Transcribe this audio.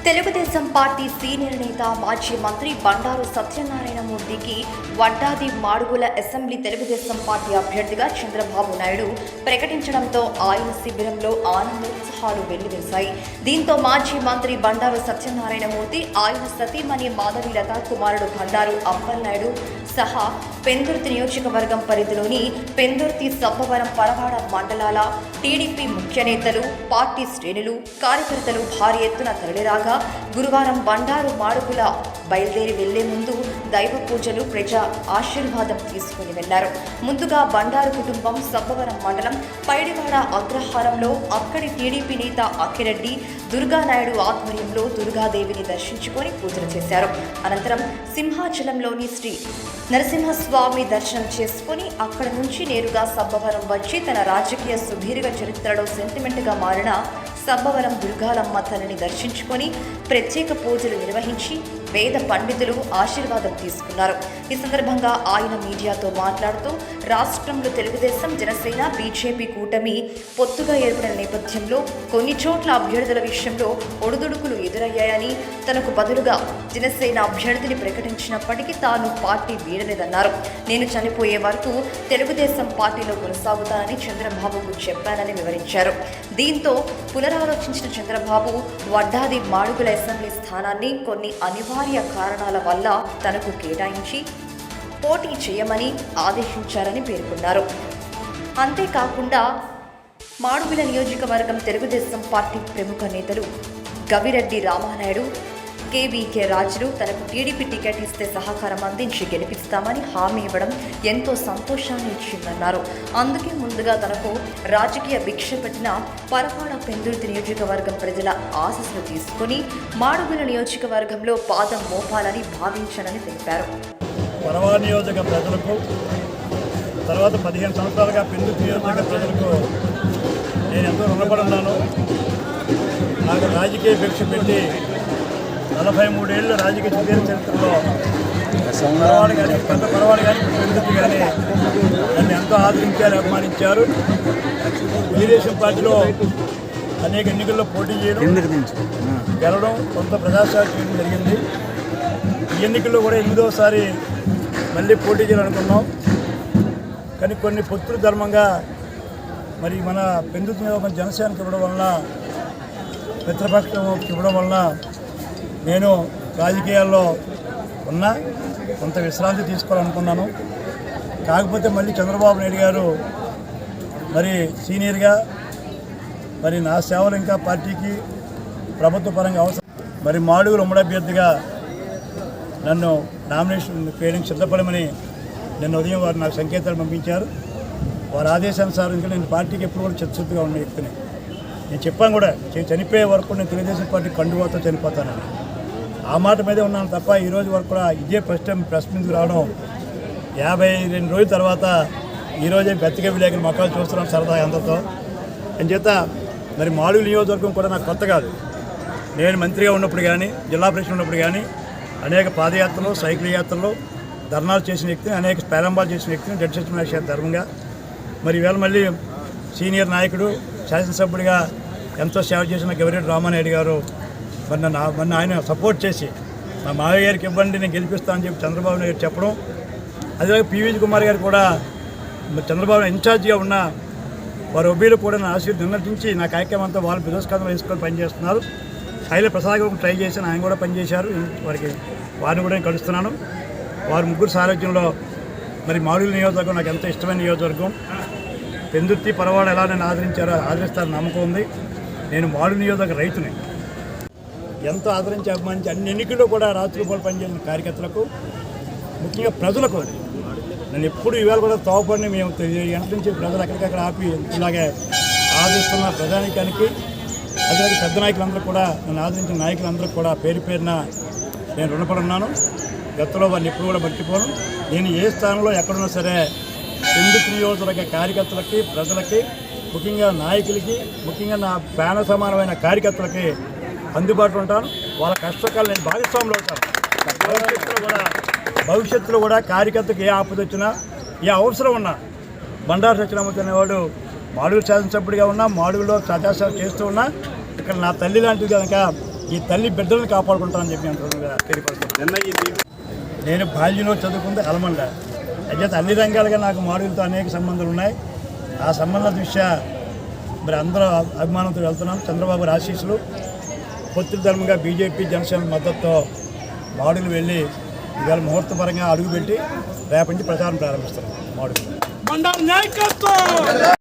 Telugu Desam party senior నేత మాజీ మంత్రి బండారు సత్యనారాయణమూర్తికి వడ్డాది మాడుగుల అసెంబ్లీ తెలుగుదేశం పార్టీ అభ్యర్థిగా చంద్రబాబు నాయుడు ప్రకటించడంతో ఆయన శిబిరంలో ఆనందోత్సాహాలు వెల్లివిరిశాయి. దీంతో మాజీ మంత్రి బండారు సత్యనారాయణమూర్తి, ఆయన సతీమణి మాధవీలత కుమారుడు బండారు అప్పలనాయుడు సహా పెందుర్తి నియోజకవర్గం పరిధిలోని పెందుర్తి, సబ్బవరం, పరవాడ మండలాల టీడీపీ ముఖ్య నేతలు, పార్టీ శ్రేణులు, కార్యకర్తలు భారీ ఎత్తున తరలిరాగా గురువారం బండారు మాడుగుల బయలుదేరి వెళ్లే ముందు దైవ పూజలు, ప్రజా ఆశీర్వాదం తీసుకుని వెళ్లారు. ముందుగా బండారు కుటుంబం సబ్బవరం మండలం పైడివాడ అగ్రహారంలో అక్కడి టీడీపీ నేత అక్కిరెడ్డి, దుర్గానాయుడు ఆధ్వర్యంలో దుర్గాదేవిని దర్శించుకొని పూజలు చేశారు. అనంతరం సింహాచలంలోని శ్రీ నరసింహస్వామి దర్శనం చేసుకుని అక్కడి నుంచి నేరుగా సబ్బవరం వచ్చి తన రాజకీయ సుదీర్ఘ చరిత్రలో సెంటిమెంట్గా మారిన సబ్బవరం దుర్గాలమ్మ తల్లిని దర్శించుకొని ప్రత్యేక పూజలు నిర్వహించి వేద పండితులు ఆశీర్వాదం తీసుకున్నారు. ఈ సందర్భంగా ఆయన మీడియాతో మాట్లాడుతూ రాష్ట్రంలో తెలుగుదేశం, జనసేన, బీజేపీ కూటమి పొత్తుగా ఏర్పడిన నేపథ్యంలో కొన్ని చోట్ల అభ్యర్థుల విషయంలో ఒడిదుడుకులు ఎదురయ్యాయని, తనకు బదులుగా జనసేన అభ్యర్థిని ప్రకటించినప్పటికీ తాను పార్టీ వీడలేదన్నారు. నేను చనిపోయే వరకు తెలుగుదేశం పార్టీలో కొనసాగుతానని చంద్రబాబుకు చెప్పానని వివరించారు. దీంతో పునరాలోచించిన చంద్రబాబు వడ్డాది మాడుగుల అసెంబ్లీ స్థానాన్ని కొన్ని అనివార్య కారణాల వల్ల తనకు కేటాయించి పోటీ చేయమని ఆదేశించారని పేర్కొన్నారు. అంతేకాకుండా మాడుగుల నియోజకవర్గం తెలుగుదేశం పార్టీ ప్రముఖ నేతలు గవిరెడ్డి రామానాయుడు, కేవీకే రాజులు తనకు టీడీపీ టికెట్ ఇస్తే సహకారం అందించి గెలిపిస్తామని హామీ ఇవ్వడం ఎంతో సంతోషాన్ని ఇచ్చిందన్నారు. అందుకే ముందుగా తనకు రాజకీయ భిక్ష పెట్టిన పరవాడ పెందుర్తి నియోజకవర్గం ప్రజల ఆశీస్సులు తీసుకుని మాడుగుల నియోజకవర్గంలో పాదం మోపాలని భావించానని తెలిపారు. పరవాడ నియోజక ప్రజలకు, తర్వాత 15 సంవత్సరాలుగా పెందుర్తి నియోజక ప్రజలకు నేను ఎంతో రుణపడున్నాను. నాకు రాజకీయ భిక్ష పెట్టి 43 ఏళ్ళు రాజకీయ సుదీర్ఘ చరిత్రలో పరవాడ కానీ, పెందుర్తి కానీ నన్ను ఎంతో ఆదరించారు, అభిమానించారు. తెలుగుదేశం పార్టీలో అనేక ఎన్నికల్లో పోటీ చేయడం, గెలవడం, కొంత ప్రజాసేవ చేయడం జరిగింది. ఈ ఎన్నికల్లో కూడా 8వసారి మళ్ళీ పోటీ చేయాలనుకున్నాం. కానీ కొన్ని పొత్తుల ధర్మంగా మరి మన పెందుర్తి మీద జనసేనకి ఇవ్వడం వలన, మిత్రపక్షం ఇవ్వడం వలన నేను రాజకీయాల్లో ఉన్నా కొంత విశ్రాంతి తీసుకోవాలనుకున్నాను. కాకపోతే మళ్ళీ చంద్రబాబు నాయుడు గారు మరి సీనియర్గా మరి నా సేవలు ఇంకా పార్టీకి ప్రభుత్వ పరంగా అవసరం, మరి మాడుగుల ఉమ్మడి అభ్యర్థిగా నన్ను నామినేషన్ వేయడానికి సిద్ధపడమని నిన్న ఉదయం వారు నాకు సంకేతాలు పంపించారు. వారి ఆదేశానుసారం ఇంకా నేను పార్టీకి ఎప్పుడు కూడా చిత్తశుద్ధిగా ఉన్న వ్యక్తిని. నేను చెప్పాను కూడా, చనిపోయే వరకు నేను తెలుగుదేశం పార్టీ కండువాతో చనిపోతానని. ఆ మాట మీదే ఉన్నాను తప్ప ఈరోజు వరకు కూడా ఇదే ఫస్ట్ టైం ప్రెస్ మీదకి రావడం. 52 రోజుల తర్వాత ఈరోజే బతికే విలేకరు మొక్కలు చూస్తున్నాం సరదాగా అందరితో. అంచేత మరి మాడుగుల నియోజకవర్గం కూడా నాకు కొత్త కాదు. నేను మంత్రిగా ఉన్నప్పుడు కానీ, జిల్లా ప్రెసిడెంట్ ఉన్నప్పుడు కానీ అనేక పాదయాత్రలు, సైకిల్ యాత్రలు, ధర్నాలు చేసిన వ్యక్తిని, అనేక ప్రారంభాలు చేసిన వ్యక్తిని, డెడ్ సర్టిఫికేషన్ ధర్మంగా మరి ఈవేళ మళ్ళీ సీనియర్ నాయకుడు, శాసనసభ్యుడిగా ఎంతో సేవ చేసిన గవిరెడ్డి రామానాయుడు గారు మొన్న ఆయన సపోర్ట్ చేసి మా మావయ్య గారికి ఇవ్వండి, నేను గెలిపిస్తానని చెప్పి చంద్రబాబు నాయుడు చెప్పడం. అదేవిధంగా పివిజి కుమార్ గారు కూడా చంద్రబాబు ఇన్ఛార్జిగా ఉన్న వారి ఒబ్బీలు కూడా నా నిన్నటి నుంచి నా కార్యక్రమం అంతా వాళ్ళు బిరోస్కారం వేసుకొని పనిచేస్తున్నారు. శైల ప్రసాద్ గారు ట్రై చేశాను, ఆయన కూడా పనిచేశారు. వారిని కూడా నేను కలుస్తున్నాను. వారు ముగ్గురు సారథ్యంలో మరి మాడుగుల నియోజకవర్గం నాకు ఎంతో ఇష్టమైన నియోజకవర్గం. పెందుర్తి, పరవాడ ఎలా నేను ఆదరిస్తారని నమ్మకం ఉంది. నేను మాడుగుల నియోజకవర్గ రైతుని. ఎంతో ఆదరించి, అభిమానించి అన్ని ఎన్నికల్లో కూడా రాత్రి పూట పనిచేసిన కార్యకర్తలకు, ముఖ్యంగా ప్రజలకు నేను ఎప్పుడు ఇవాళ కూడా తోపడిని మేము 9 గంటల నుంచి ప్రజలు ఎక్కడికక్కడ ఆపి ఇలాగే ఆదరిస్తున్న ప్రజానికానికి, అదే పెద్ద నాయకులందరూ కూడా, నన్ను ఆదరించిన నాయకులందరూ కూడా పేరు పేరున నేను రుణపడున్నాను. గతంలో వారిని ఎప్పుడు కూడా మర్చిపోను. నేను ఏ స్థానంలో ఎక్కడున్నా సరే పెందుర్తి నియోజకవర్గ కార్యకర్తలకి, ప్రజలకి, ముఖ్యంగా నాయకులకి, ముఖ్యంగా నా ప్రాణ సమానమైన కార్యకర్తలకి అందుబాటులో ఉంటాను. వాళ్ళ కష్టకాలు నేను భాగస్వాములు అవుతాను. భవిష్యత్తులో కూడా కార్యకర్తకు ఏ ఆపద వచ్చినా, ఏ అవసరం ఉన్నా, బండారు సత్యనారాయణమూర్తి అనేవాడు మాడుగుల శాసనసభ్యుడిగా ఉన్నా, మాడుగులో సదాసేవ చేస్తూ ఉన్నా, ఇక్కడ నా తల్లి లాంటిది కనుక ఈ తల్లి బిడ్డలను కాపాడుకుంటానని చెప్పి నేను తెలియపరుస్తాను. నేను బాల్యంలో చదువుకుంది అలమండ. అయితే అన్ని రంగాలుగా నాకు మాడుగులతో అనేక సంబంధాలు ఉన్నాయి. ఆ సంబంధాల దృష్ట్యా మరి అందరూ అభిమానంతో వెళ్తున్నాం. చంద్రబాబు ఆశీస్సులు, పొత్తుల ధర్మంగా బీజేపీ జనసేన మద్దతుతో మాడుగులు వెళ్ళి ఇవాళ ముహూర్తపరంగా అడుగుపెట్టి రేపటి నుంచి ప్రచారం ప్రారంభిస్తున్నాం మాడుగులు.